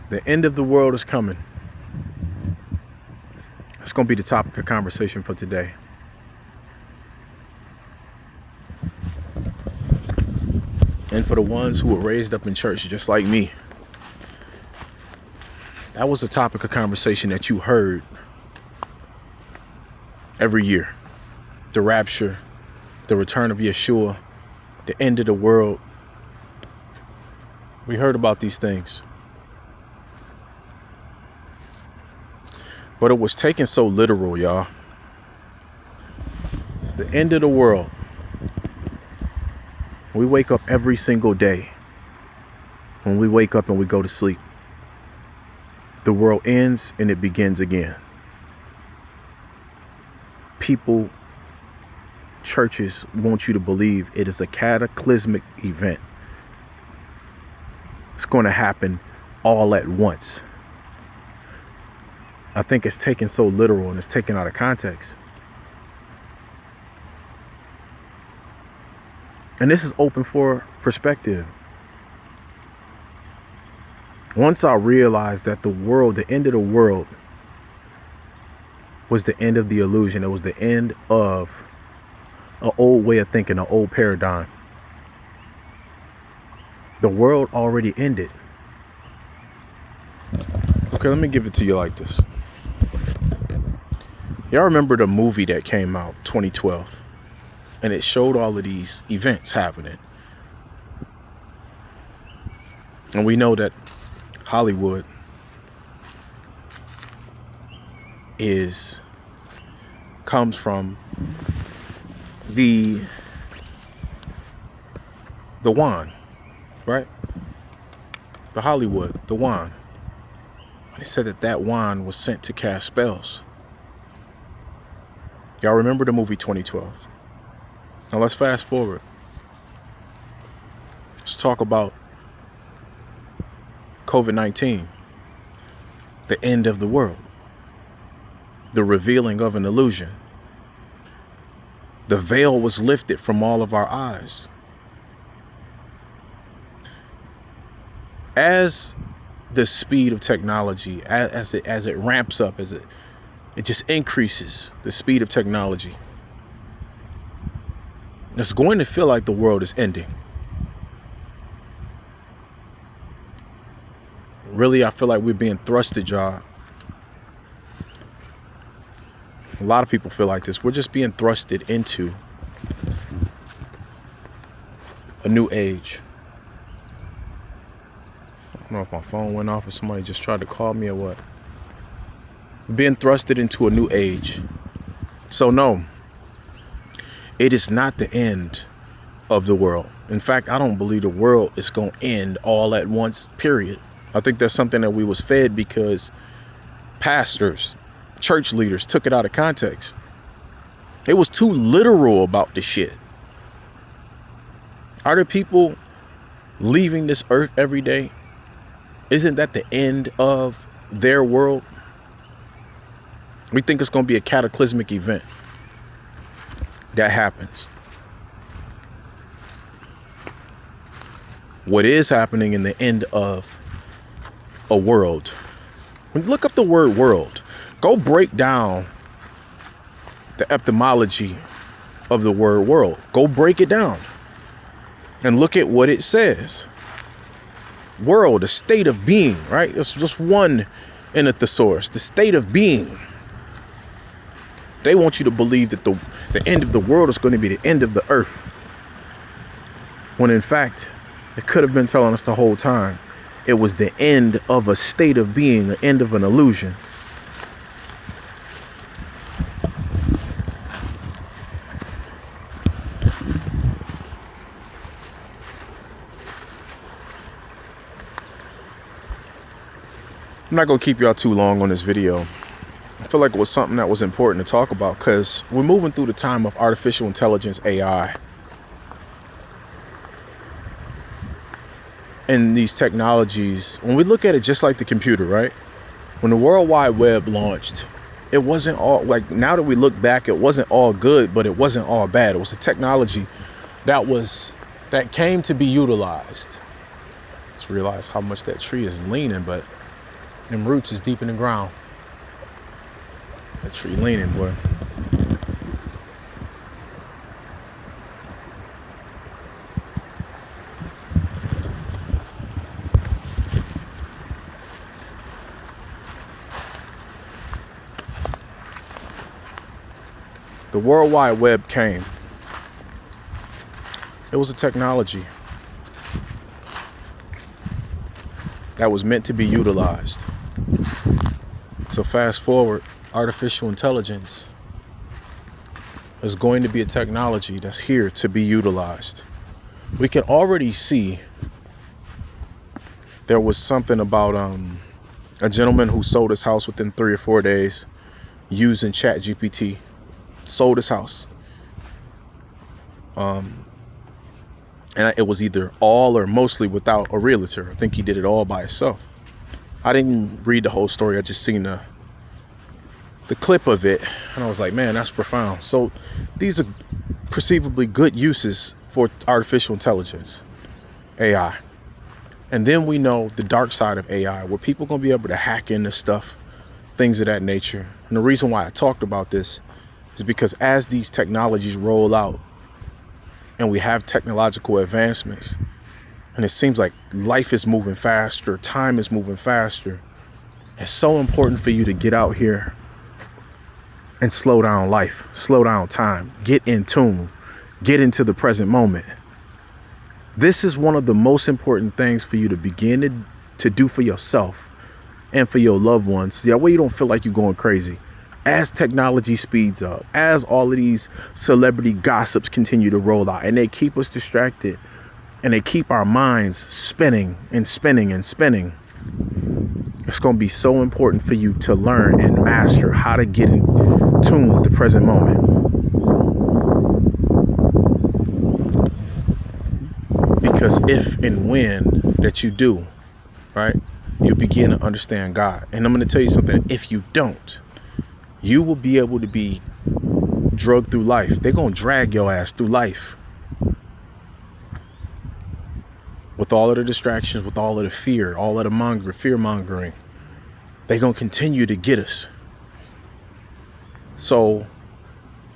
The end of the world is coming. That's going to be the topic of conversation for today. And for the ones who were raised up in church just like me, that was the topic of conversation that you heard every year. The rapture, the return of Yeshua, the end of the world. We heard about these things. But it was taken so literal, y'all. The end of the world. We wake up every single day. When we wake up and we go to sleep, the world ends and it begins again. People, churches want you to believe it is a cataclysmic event. It's going to happen all at once. I think it's taken so literal and it's taken out of context. And this is open for perspective. Once I realized that the world, the end of the world, was the end of the illusion. It was the end of an old way of thinking, an old paradigm. The world already ended. Okay, let me give it to you like this. Y'all remember the movie that came out 2012, and it showed all of these events happening. And we know that Hollywood comes from the wand, right? The Hollywood, the wand. And it said that wand was sent to cast spells. Y'all remember the movie 2012? Now let's fast forward. Let's talk about COVID-19, the end of the world, the revealing of an illusion. The veil was lifted from all of our eyes. As the speed of technology, as it ramps up, it just increases the speed of technology, it's going to feel like the world is ending. Really, I feel like we're being thrusted, y'all. A lot of people feel like this. We're just being thrusted into a new age. I don't know if my phone went off or somebody just tried to call me or what. Being thrusted into a new age. So no, it is not the end of the world. In fact, I don't believe the world is going to end all at once, period. I think that's something that we was fed because pastors, church leaders took it out of context. It was too literal about this shit. Are there people leaving this earth every day? Isn't that the end of their world? We think it's going to be a cataclysmic event that happens. What is happening in the end of a world? When you look up the word world, go break down the etymology of the word world. Go break it down and look at what it says. World, a state of being, right? It's just one in a thesaurus, the state of being. They want you to believe that the end of the world is going to be the end of the earth. When in fact, it could have been telling us the whole time. It was the end of a state of being, the end of an illusion. I'm not going to keep y'all too long on this video. I feel like it was something that was important to talk about because we're moving through the time of artificial intelligence, AI. And these technologies, when we look at it just like the computer, right? When the World Wide Web launched, it wasn't all, like now that we look back, it wasn't all good, but it wasn't all bad. It was a technology that came to be utilized. Just realize how much that tree is leaning, but Them roots is deep in the ground. That tree leaning, boy. The World Wide Web came. It was a technology that was meant to be utilized. So fast forward, artificial intelligence is going to be a technology that's here to be utilized. We can already see there was something about a gentleman who sold his house within 3 or 4 days using ChatGPT. Sold his house. And it was either all or mostly without a realtor. I think he did it all by himself. I didn't read the whole story. I just seen the clip of it, and I was like, man, that's profound. So these are perceivably good uses for artificial intelligence, AI. And then we know the dark side of AI, where people are going to be able to hack into stuff, things of that nature. And the reason why I talked about this is because as these technologies roll out and we have technological advancements, and it seems like life is moving faster, time is moving faster, it's so important for you to get out here and slow down life, slow down time, get in tune, get into the present moment. This is one of the most important things for you to begin to do for yourself and for your loved ones. That way you don't feel like you're going crazy. As technology speeds up, as all of these celebrity gossips continue to roll out, and they keep us distracted, and they keep our minds spinning and spinning and spinning, it's going to be so important for you to learn and master how to get in tune with the present moment. Because if and when that you do, right, you begin to understand God. And I'm going to tell you something. If you don't, you will be able to be drugged through life. They're going to drag your ass through life with all of the distractions, with all of the fear, all of the fear mongering. They're going to continue to get us. So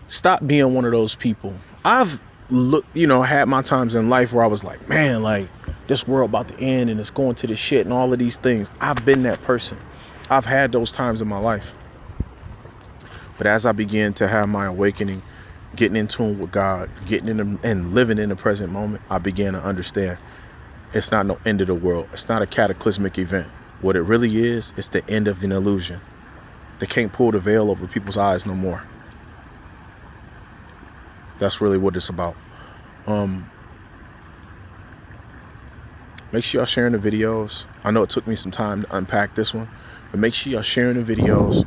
stop being one of those people. I've had my times in life where I was like, man, like this world about to end and it's going to the shit and all of these things. I've been that person. I've had those times in my life. But as I began to have my awakening, getting in tune with God, getting in and living in the present moment, I began to understand it's not no end of the world. It's not a cataclysmic event. What it really is, it's the end of an illusion. They can't pull the veil over people's eyes no more. That's really what it's about. Make sure y'all sharing the videos. I know it took me some time to unpack this one, but make sure y'all sharing the videos.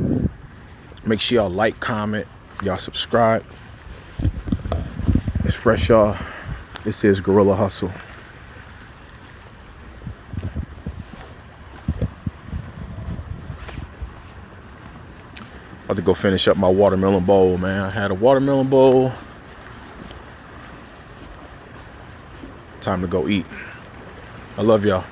Make sure y'all like, comment, y'all subscribe. It's fresh, y'all. This is Gorilla Hustle. About to go finish up my watermelon bowl, man. I had a watermelon bowl. Time to go eat. I love y'all.